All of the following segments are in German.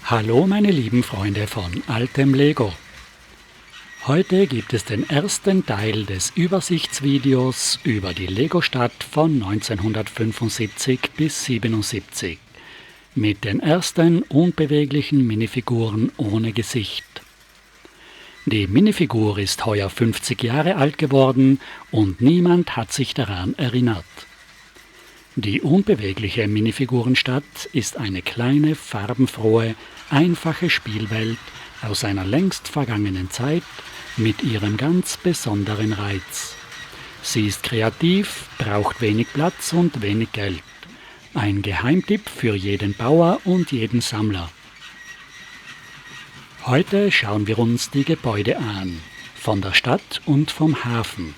Hallo meine lieben Freunde von altem Lego. Heute gibt es den ersten Teil des Übersichtsvideos über die Lego-Stadt von 1975 bis 77 mit den ersten unbeweglichen Minifiguren ohne Gesicht. Die Minifigur ist heuer 50 Jahre alt geworden und niemand hat sich daran erinnert. Die unbewegliche Minifigurenstadt ist eine kleine, farbenfrohe, einfache Spielwelt aus einer längst vergangenen Zeit mit ihrem ganz besonderen Reiz. Sie ist kreativ, braucht wenig Platz und wenig Geld. Ein Geheimtipp für jeden Bauer und jeden Sammler. Heute schauen wir uns die Gebäude an, von der Stadt und vom Hafen.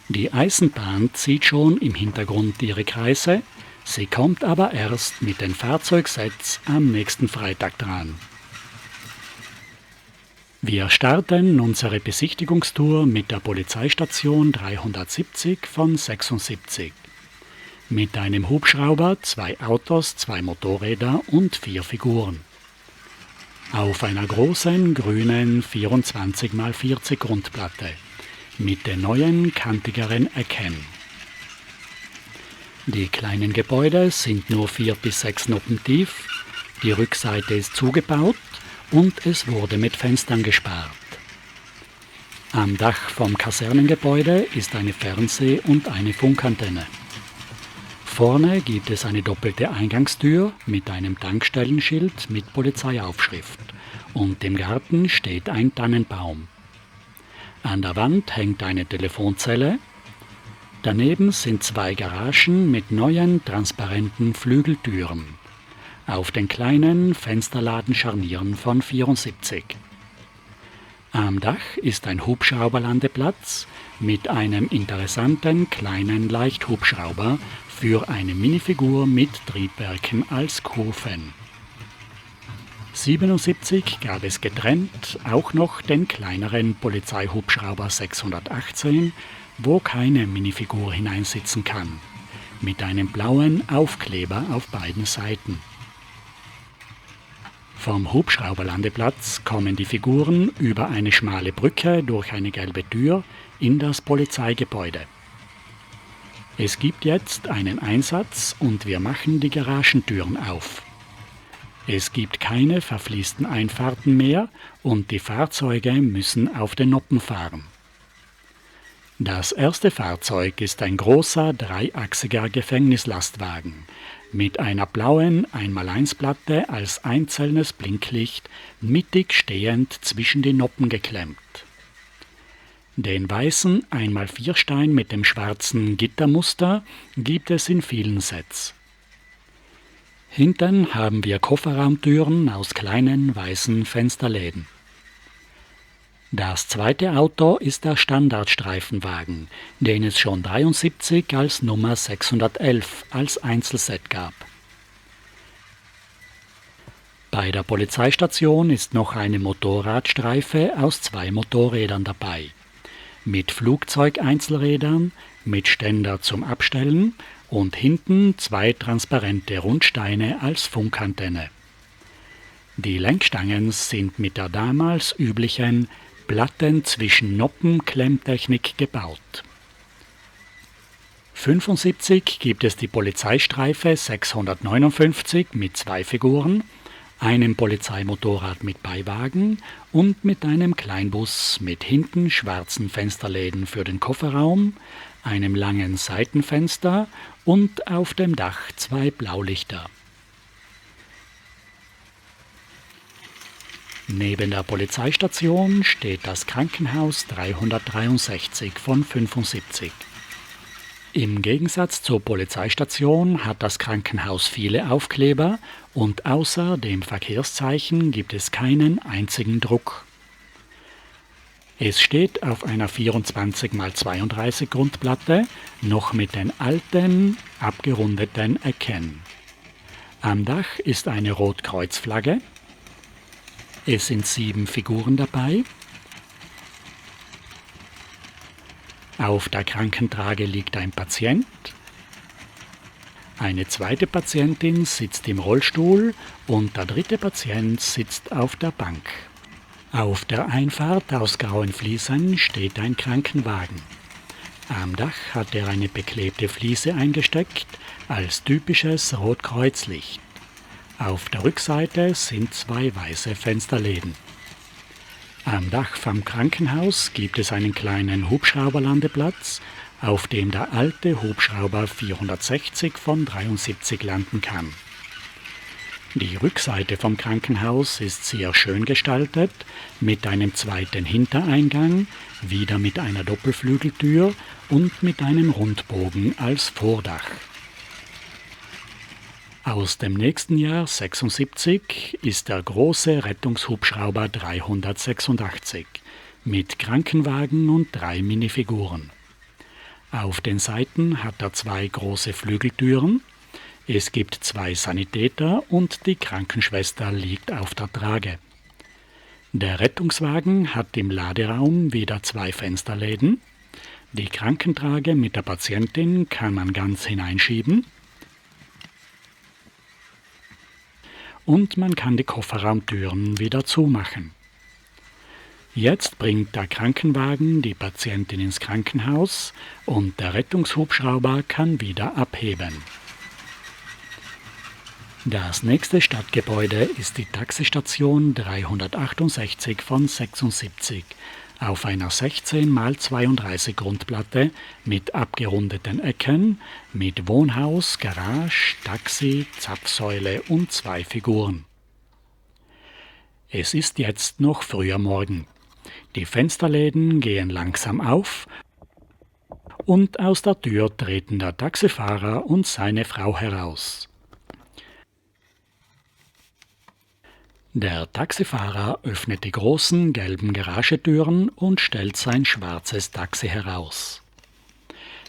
Die Eisenbahn zieht schon im Hintergrund ihre Kreise, sie kommt aber erst mit den Fahrzeugsets am nächsten Freitag dran. Wir starten unsere Besichtigungstour mit der Polizeistation 370 von 76. Mit einem Hubschrauber, 2 Autos, 2 Motorräder und 4 Figuren. Auf einer großen grünen 24×40 Grundplatte. Mit den neuen, kantigeren Ecken. Die kleinen Gebäude sind nur 4 bis 6 Noppen tief, die Rückseite ist zugebaut und es wurde mit Fenstern gespart. Am Dach vom Kasernengebäude ist eine Fernseh- und eine Funkantenne. Vorne gibt es eine doppelte Eingangstür mit einem Tankstellenschild mit Polizeiaufschrift und im Garten steht ein Tannenbaum. An der Wand hängt eine Telefonzelle. Daneben sind 2 Garagen mit neuen, transparenten Flügeltüren. Auf den kleinen Fensterladenscharnieren von 74. Am Dach ist ein Hubschrauberlandeplatz mit einem interessanten kleinen Leichthubschrauber für eine Minifigur mit Triebwerken als Kufen. 77 gab es getrennt auch noch den kleineren Polizeihubschrauber 618, wo keine Minifigur hineinsitzen kann, mit einem blauen Aufkleber auf beiden Seiten. Vom Hubschrauberlandeplatz kommen die Figuren über eine schmale Brücke durch eine gelbe Tür in das Polizeigebäude. Es gibt jetzt einen Einsatz und wir machen die Garagentüren auf. Es gibt keine verfließten Einfahrten mehr und die Fahrzeuge müssen auf den Noppen fahren. Das erste Fahrzeug ist ein großer, dreiachsiger Gefängnislastwagen mit einer blauen 1x1-Platte als einzelnes Blinklicht mittig stehend zwischen die Noppen geklemmt. Den weißen 1x4-Stein mit dem schwarzen Gittermuster gibt es in vielen Sets. Hinten haben wir Kofferraumtüren aus kleinen weißen Fensterläden. Das zweite Auto ist der Standardstreifenwagen, den es schon 73 als Nummer 611 als Einzelset gab. Bei der Polizeistation ist noch eine Motorradstreife aus 2 Motorrädern dabei. Mit Flugzeugeinzelrädern, mit Ständer zum Abstellen und hinten 2 transparente Rundsteine als Funkantenne. Die Lenkstangen sind mit der damals üblichen Platten zwischen Noppen-Klemmtechnik gebaut. 75 gibt es die Polizeistreife 659 mit 2 Figuren, einem Polizeimotorrad mit Beiwagen und mit einem Kleinbus mit hinten schwarzen Fensterläden für den Kofferraum, einem langen Seitenfenster und auf dem Dach 2 Blaulichter. Neben der Polizeistation steht das Krankenhaus 363 von 75. Im Gegensatz zur Polizeistation hat das Krankenhaus viele Aufkleber und außer dem Verkehrszeichen gibt es keinen einzigen Druck. Es steht auf einer 24×32 Grundplatte, noch mit den alten, abgerundeten Ecken. Am Dach ist eine Rotkreuzflagge. Es sind 7 Figuren dabei. Auf der Krankentrage liegt ein Patient. Eine zweite Patientin sitzt im Rollstuhl und der dritte Patient sitzt auf der Bank. Auf der Einfahrt aus grauen Fliesen steht ein Krankenwagen. Am Dach hat er eine beklebte Fliese eingesteckt, als typisches Rotkreuzlicht. Auf der Rückseite sind 2 weiße Fensterläden. Am Dach vom Krankenhaus gibt es einen kleinen Hubschrauberlandeplatz, auf dem der alte Hubschrauber 460 von 73 landen kann. Die Rückseite vom Krankenhaus ist sehr schön gestaltet, mit einem zweiten Hintereingang, wieder mit einer Doppelflügeltür und mit einem Rundbogen als Vordach. Aus dem nächsten Jahr 76 ist der große Rettungshubschrauber 386 mit Krankenwagen und 3 Minifiguren. Auf den Seiten hat er 2 große Flügeltüren. Es gibt 2 Sanitäter und die Krankenschwester liegt auf der Trage. Der Rettungswagen hat im Laderaum wieder 2 Fensterläden. Die Krankentrage mit der Patientin kann man ganz hineinschieben. Und man kann die Kofferraumtüren wieder zumachen. Jetzt bringt der Krankenwagen die Patientin ins Krankenhaus und der Rettungshubschrauber kann wieder abheben. Das nächste Stadtgebäude ist die Taxistation 368 von 76 auf einer 16×32 Grundplatte mit abgerundeten Ecken, mit Wohnhaus, Garage, Taxi, Zapfsäule und 2 Figuren. Es ist jetzt noch früher Morgen. Die Fensterläden gehen langsam auf und aus der Tür treten der Taxifahrer und seine Frau heraus. Der Taxifahrer öffnet die großen gelben Garagetüren und stellt sein schwarzes Taxi heraus.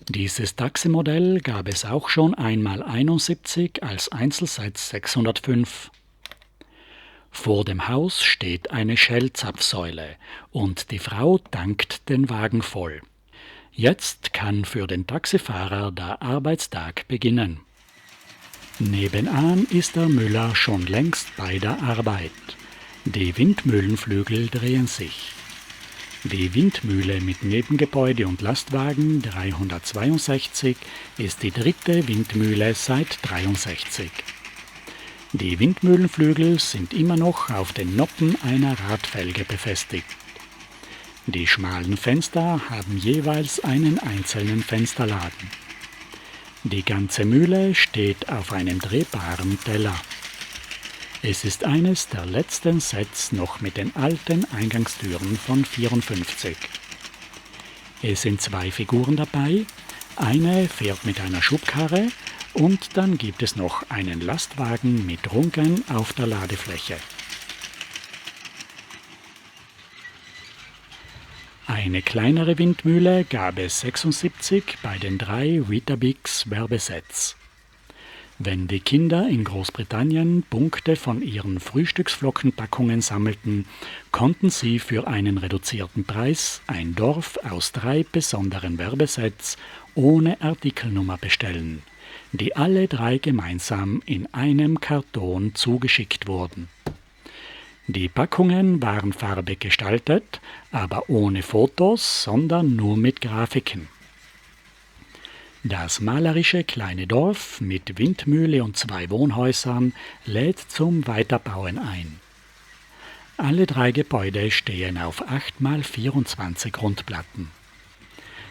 Dieses Taximodell gab es auch schon einmal 71 als Einzelsitz 605. Vor dem Haus steht eine Shell-Zapfsäule und die Frau tankt den Wagen voll. Jetzt kann für den Taxifahrer der Arbeitstag beginnen. Nebenan ist der Müller schon längst bei der Arbeit. Die Windmühlenflügel drehen sich. Die Windmühle mit Nebengebäude und Lastwagen 362 ist die dritte Windmühle seit 63. Die Windmühlenflügel sind immer noch auf den Noppen einer Radfelge befestigt. Die schmalen Fenster haben jeweils einen einzelnen Fensterladen. Die ganze Mühle steht auf einem drehbaren Teller. Es ist eines der letzten Sets noch mit den alten Eingangstüren von 54. Es sind 2 Figuren dabei, eine fährt mit einer Schubkarre und dann gibt es noch einen Lastwagen mit Runken auf der Ladefläche. Eine kleinere Windmühle gab es 76 bei den 3 Weetabix Werbesets. Wenn die Kinder in Großbritannien Punkte von ihren Frühstücksflockenpackungen sammelten, konnten sie für einen reduzierten Preis ein Dorf aus 3 besonderen Werbesets ohne Artikelnummer bestellen, die alle 3 gemeinsam in einem Karton zugeschickt wurden. Die Packungen waren farbig gestaltet, aber ohne Fotos, sondern nur mit Grafiken. Das malerische kleine Dorf mit Windmühle und 2 Wohnhäusern lädt zum Weiterbauen ein. Alle 3 Gebäude stehen auf 8×24 Grundplatten.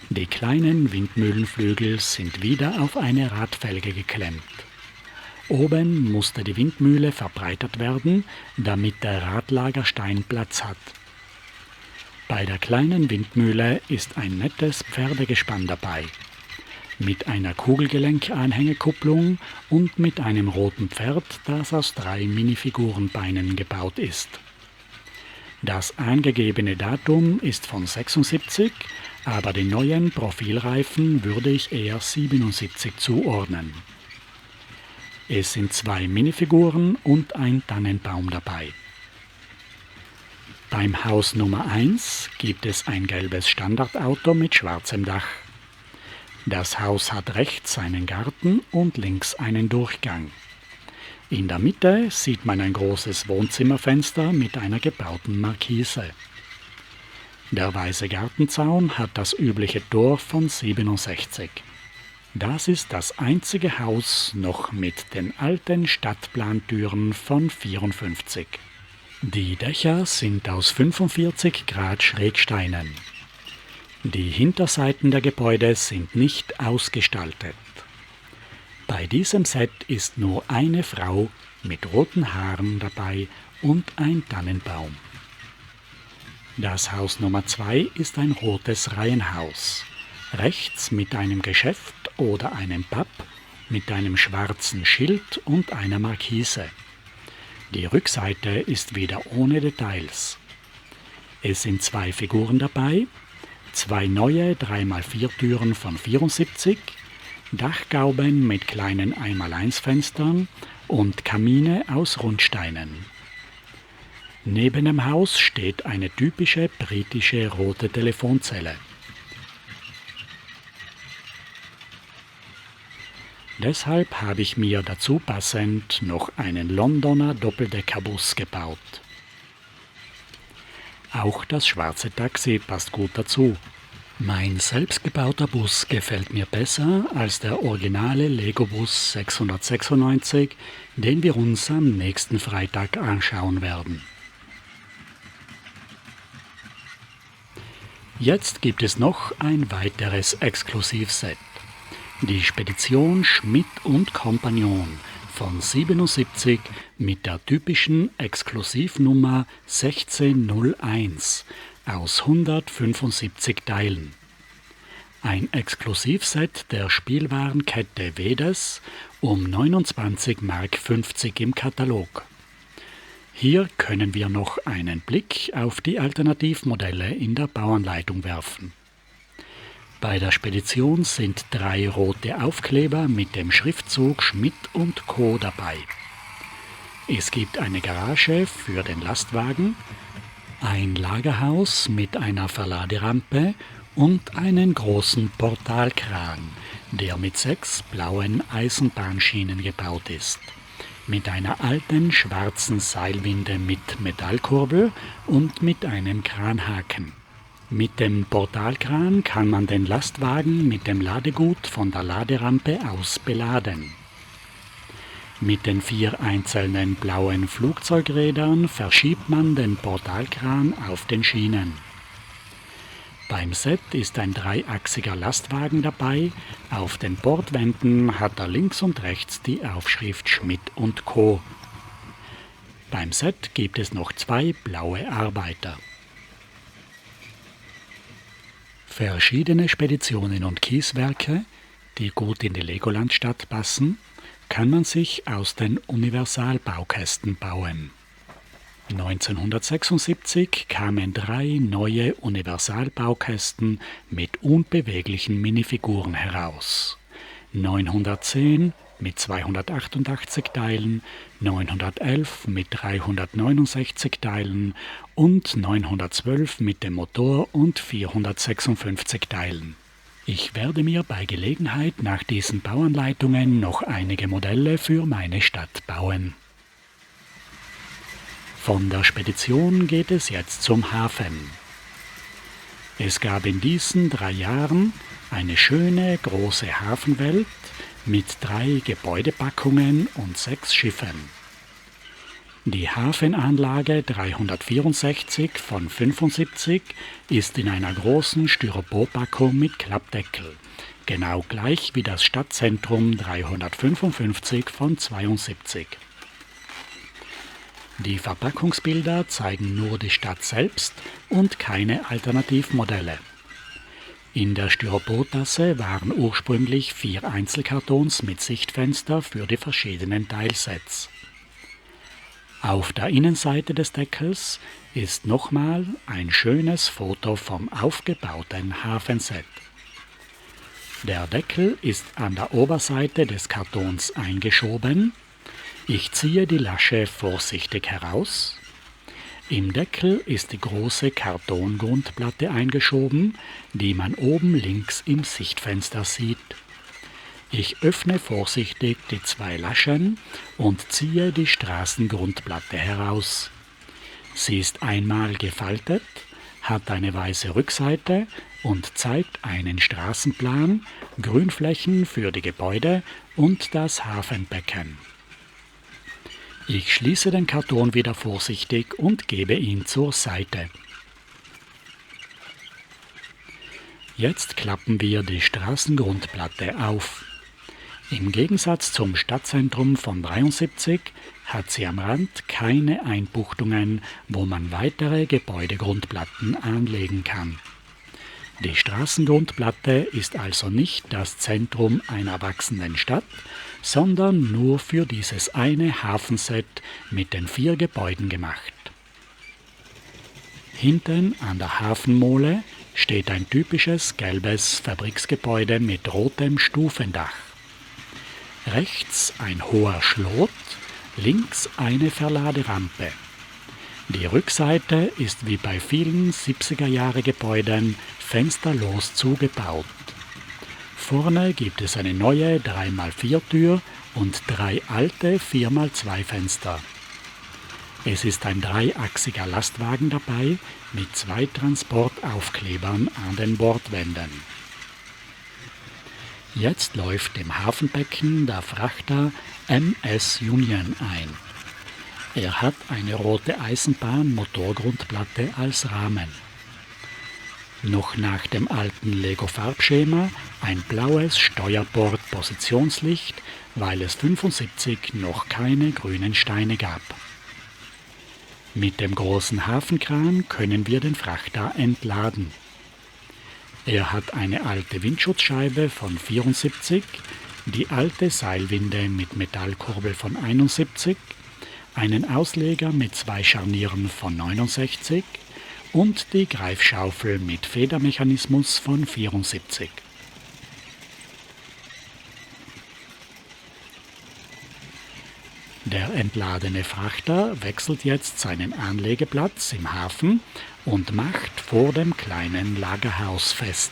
Die kleinen Windmühlenflügel sind wieder auf eine Radfelge geklemmt. Oben musste die Windmühle verbreitert werden, damit der Radlagerstein Platz hat. Bei der kleinen Windmühle ist ein nettes Pferdegespann dabei, mit einer Kugelgelenkanhängekupplung und mit einem roten Pferd, das aus 3 Minifigurenbeinen gebaut ist. Das angegebene Datum ist von 76, aber den neuen Profilreifen würde ich eher 77 zuordnen. Es sind 2 Minifiguren und ein Tannenbaum dabei. Beim Haus Nummer 1 gibt es ein gelbes Standardauto mit schwarzem Dach. Das Haus hat rechts einen Garten und links einen Durchgang. In der Mitte sieht man ein großes Wohnzimmerfenster mit einer gebauten Markise. Der weiße Gartenzaun hat das übliche Tor von 67. Das ist das einzige Haus noch mit den alten Stadtplantüren von 54. Die Dächer sind aus 45 Grad Schrägsteinen. Die Hinterseiten der Gebäude sind nicht ausgestaltet. Bei diesem Set ist nur eine Frau mit roten Haaren dabei und ein Tannenbaum. Das Haus Nummer 2 ist ein rotes Reihenhaus. Rechts mit einem Geschäft oder einem Pub mit einem schwarzen Schild und einer Markise. Die Rückseite ist wieder ohne Details. Es sind 2 Figuren dabei, 2 neue 3x4 Türen von 74, Dachgauben mit kleinen 1x1 Fenstern und Kamine aus Rundsteinen. Neben dem Haus steht eine typische britische rote Telefonzelle. Deshalb habe ich mir dazu passend noch einen Londoner Doppeldeckerbus gebaut. Auch das schwarze Taxi passt gut dazu. Mein selbstgebauter Bus gefällt mir besser als der originale Lego-Bus 696, den wir uns am nächsten Freitag anschauen werden. Jetzt gibt es noch ein weiteres Exklusivset. Die Spedition Schmidt und Compagnon von 77 mit der typischen Exklusivnummer 1601 aus 175 Teilen. Ein Exklusivset der Spielwarenkette Vedes um 29,50 Mark im Katalog. Hier können wir noch einen Blick auf die Alternativmodelle in der Bauanleitung werfen. Bei der Spedition sind 3 rote Aufkleber mit dem Schriftzug Schmidt & Co. dabei. Es gibt eine Garage für den Lastwagen, ein Lagerhaus mit einer Verladerampe und einen großen Portalkran, der mit 6 blauen Eisenbahnschienen gebaut ist, mit einer alten schwarzen Seilwinde mit Metallkurbel und mit einem Kranhaken. Mit dem Portalkran kann man den Lastwagen mit dem Ladegut von der Laderampe aus beladen. Mit den 4 einzelnen blauen Flugzeugrädern verschiebt man den Portalkran auf den Schienen. Beim Set ist ein dreiachsiger Lastwagen dabei, auf den Bordwänden hat er links und rechts die Aufschrift Schmidt & Co. Beim Set gibt es noch 2 blaue Arbeiter. Verschiedene Speditionen und Kieswerke, die gut in die Legolandstadt passen, kann man sich aus den Universalbaukästen bauen. 1976 kamen 3 neue Universalbaukästen mit unbeweglichen Minifiguren heraus. 910 mit 288 Teilen, 911 mit 369 Teilen und 912 mit dem Motor und 456 Teilen. Ich werde mir bei Gelegenheit nach diesen Bauanleitungen noch einige Modelle für meine Stadt bauen. Von der Spedition geht es jetzt zum Hafen. Es gab in diesen 3 Jahren eine schöne große Hafenwelt mit 3 Gebäudepackungen und 6 Schiffen. Die Hafenanlage 364 von 75 ist in einer großen Styroporpackung mit Klappdeckel, genau gleich wie das Stadtzentrum 355 von 72. Die Verpackungsbilder zeigen nur die Stadt selbst und keine Alternativmodelle. In der Styroportasse waren ursprünglich 4 Einzelkartons mit Sichtfenster für die verschiedenen Teilsets. Auf der Innenseite des Deckels ist nochmal ein schönes Foto vom aufgebauten Hafenset. Der Deckel ist an der Oberseite des Kartons eingeschoben. Ich ziehe die Lasche vorsichtig heraus. Im Deckel ist die große Kartongrundplatte eingeschoben, die man oben links im Sichtfenster sieht. Ich öffne vorsichtig die 2 Laschen und ziehe die Straßengrundplatte heraus. Sie ist einmal gefaltet, hat eine weiße Rückseite und zeigt einen Straßenplan, Grünflächen für die Gebäude und das Hafenbecken. Ich schließe den Karton wieder vorsichtig und gebe ihn zur Seite. Jetzt klappen wir die Straßengrundplatte auf. Im Gegensatz zum Stadtzentrum von 73 hat sie am Rand keine Einbuchtungen, wo man weitere Gebäudegrundplatten anlegen kann. Die Straßengrundplatte ist also nicht das Zentrum einer wachsenden Stadt, sondern nur für dieses eine Hafenset mit den 4 Gebäuden gemacht. Hinten an der Hafenmole steht ein typisches gelbes Fabriksgebäude mit rotem Stufendach. Rechts ein hoher Schlot, links eine Verladerampe. Die Rückseite ist wie bei vielen 70er-Jahre-Gebäuden fensterlos zugebaut. Vorne gibt es eine neue 3x4-Tür und 3 alte 4x2 Fenster. Es ist ein dreiachsiger Lastwagen dabei mit 2 Transportaufklebern an den Bordwänden. Jetzt läuft im Hafenbecken der Frachter MS Union ein. Er hat eine rote Eisenbahn-Motorgrundplatte als Rahmen. Noch nach dem alten Lego-Farbschema ein blaues Steuerbord-Positionslicht, weil es 75 noch keine grünen Steine gab. Mit dem großen Hafenkran können wir den Frachter entladen. Er hat eine alte Windschutzscheibe von 74, die alte Seilwinde mit Metallkurbel von 71, einen Ausleger mit 2 Scharnieren von 69 und die Greifschaufel mit Federmechanismus von 74. Der entladene Frachter wechselt jetzt seinen Anlegeplatz im Hafen und macht vor dem kleinen Lagerhaus fest.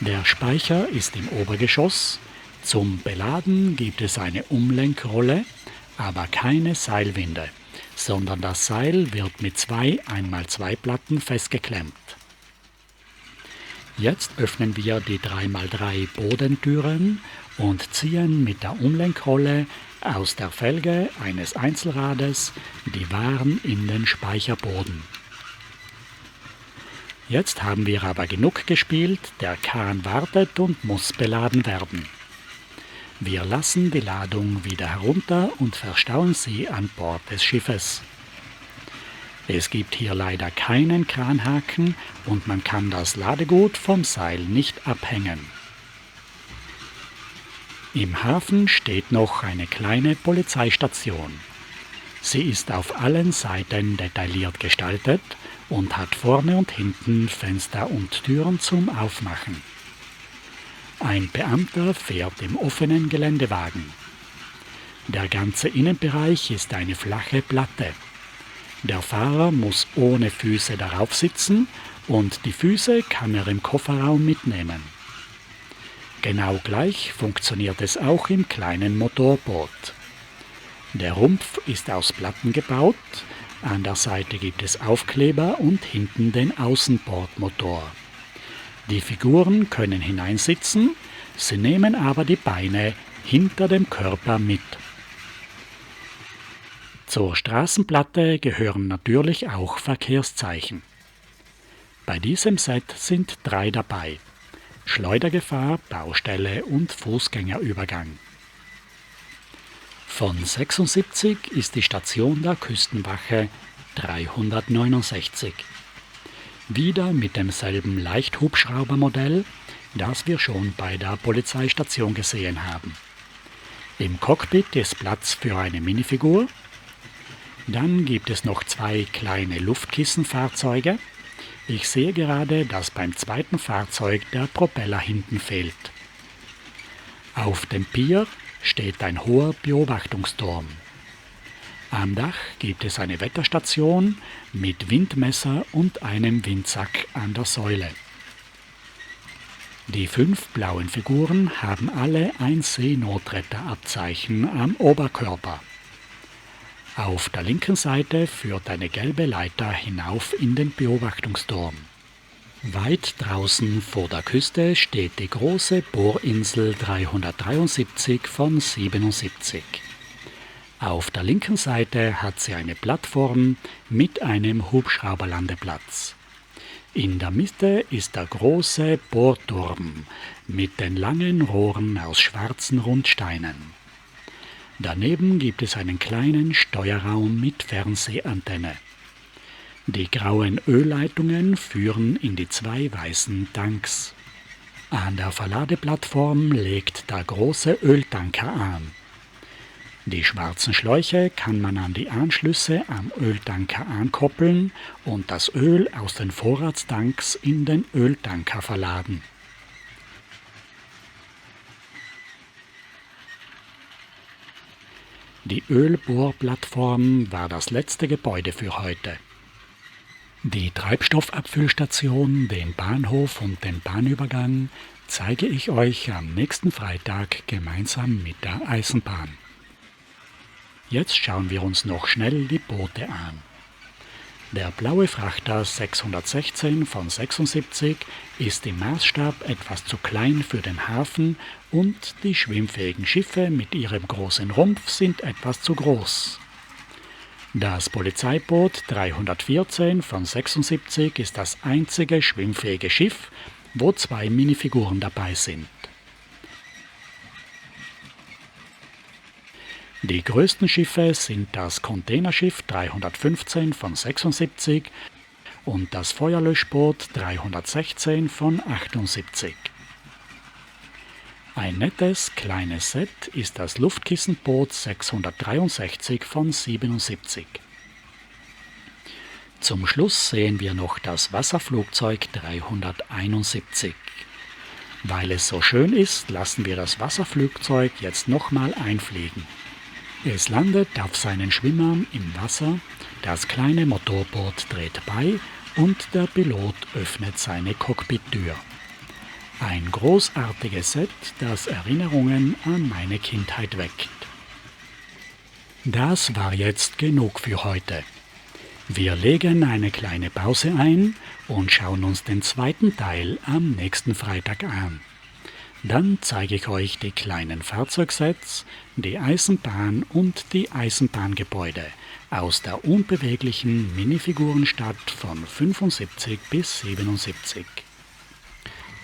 Der Speicher ist im Obergeschoss. Zum Beladen gibt es eine Umlenkrolle, aber keine Seilwinde, sondern das Seil wird mit 2 1x2 Platten festgeklemmt. Jetzt öffnen wir die 3x3 Bodentüren und ziehen mit der Umlenkrolle aus der Felge eines Einzelrades die Waren in den Speicherboden. Jetzt haben wir aber genug gespielt, der Kahn wartet und muss beladen werden. Wir lassen die Ladung wieder herunter und verstauen sie an Bord des Schiffes. Es gibt hier leider keinen Kranhaken und man kann das Ladegut vom Seil nicht abhängen. Im Hafen steht noch eine kleine Polizeistation. Sie ist auf allen Seiten detailliert gestaltet und hat vorne und hinten Fenster und Türen zum Aufmachen. Ein Beamter fährt im offenen Geländewagen. Der ganze Innenbereich ist eine flache Platte. Der Fahrer muss ohne Füße darauf sitzen und die Füße kann er im Kofferraum mitnehmen. Genau gleich funktioniert es auch im kleinen Motorboot. Der Rumpf ist aus Platten gebaut, an der Seite gibt es Aufkleber und hinten den Außenbordmotor. Die Figuren können hineinsitzen, sie nehmen aber die Beine hinter dem Körper mit. Zur Straßenplatte gehören natürlich auch Verkehrszeichen. Bei diesem Set sind 3 dabei: Schleudergefahr, Baustelle und Fußgängerübergang. Von 76 ist die Station der Küstenwache 369. Wieder mit demselben Leichthubschraubermodell, das wir schon bei der Polizeistation gesehen haben. Im Cockpit ist Platz für eine Minifigur. Dann gibt es noch 2 kleine Luftkissenfahrzeuge. Ich sehe gerade, dass beim zweiten Fahrzeug der Propeller hinten fehlt. Auf dem Pier steht ein hoher Beobachtungsturm. Am Dach gibt es eine Wetterstation mit Windmesser und einem Windsack an der Säule. Die 5 blauen Figuren haben alle ein Seenotretterabzeichen am Oberkörper. Auf der linken Seite führt eine gelbe Leiter hinauf in den Beobachtungsturm. Weit draußen vor der Küste steht die große Bohrinsel 373 von 77. Auf der linken Seite hat sie eine Plattform mit einem Hubschrauberlandeplatz. In der Mitte ist der große Bohrturm mit den langen Rohren aus schwarzen Rundsteinen. Daneben gibt es einen kleinen Steuerraum mit Fernsehantenne. Die grauen Ölleitungen führen in die 2 weißen Tanks. An der Verladeplattform legt der große Öltanker an. Die schwarzen Schläuche kann man an die Anschlüsse am Öltanker ankoppeln und das Öl aus den Vorratstanks in den Öltanker verladen. Die Ölbohrplattform war das letzte Gebäude für heute. Die Treibstoffabfüllstation, den Bahnhof und den Bahnübergang zeige ich euch am nächsten Freitag gemeinsam mit der Eisenbahn. Jetzt schauen wir uns noch schnell die Boote an. Der blaue Frachter 616 von 76 ist im Maßstab etwas zu klein für den Hafen und die schwimmfähigen Schiffe mit ihrem großen Rumpf sind etwas zu groß. Das Polizeiboot 314 von 76 ist das einzige schwimmfähige Schiff, wo 2 Minifiguren dabei sind. Die größten Schiffe sind das Containerschiff 315 von 76 und das Feuerlöschboot 316 von 78. Ein nettes kleines Set ist das Luftkissenboot 663 von 77. Zum Schluss sehen wir noch das Wasserflugzeug 371. Weil es so schön ist, lassen wir das Wasserflugzeug jetzt nochmal einfliegen. Es landet auf seinen Schwimmern im Wasser, das kleine Motorboot dreht bei und der Pilot öffnet seine Cockpittür. Ein großartiges Set, das Erinnerungen an meine Kindheit weckt. Das war jetzt genug für heute. Wir legen eine kleine Pause ein und schauen uns den zweiten Teil am nächsten Freitag an. Dann zeige ich euch die kleinen Fahrzeugsets, die Eisenbahn und die Eisenbahngebäude aus der unbeweglichen Minifigurenstadt von 75 bis 77.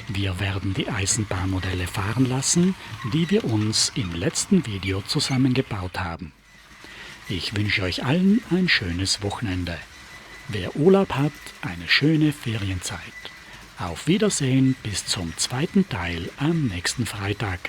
Wir werden die Eisenbahnmodelle fahren lassen, die wir uns im letzten Video zusammengebaut haben. Ich wünsche euch allen ein schönes Wochenende. Wer Urlaub hat, eine schöne Ferienzeit. Auf Wiedersehen bis zum zweiten Teil am nächsten Freitag.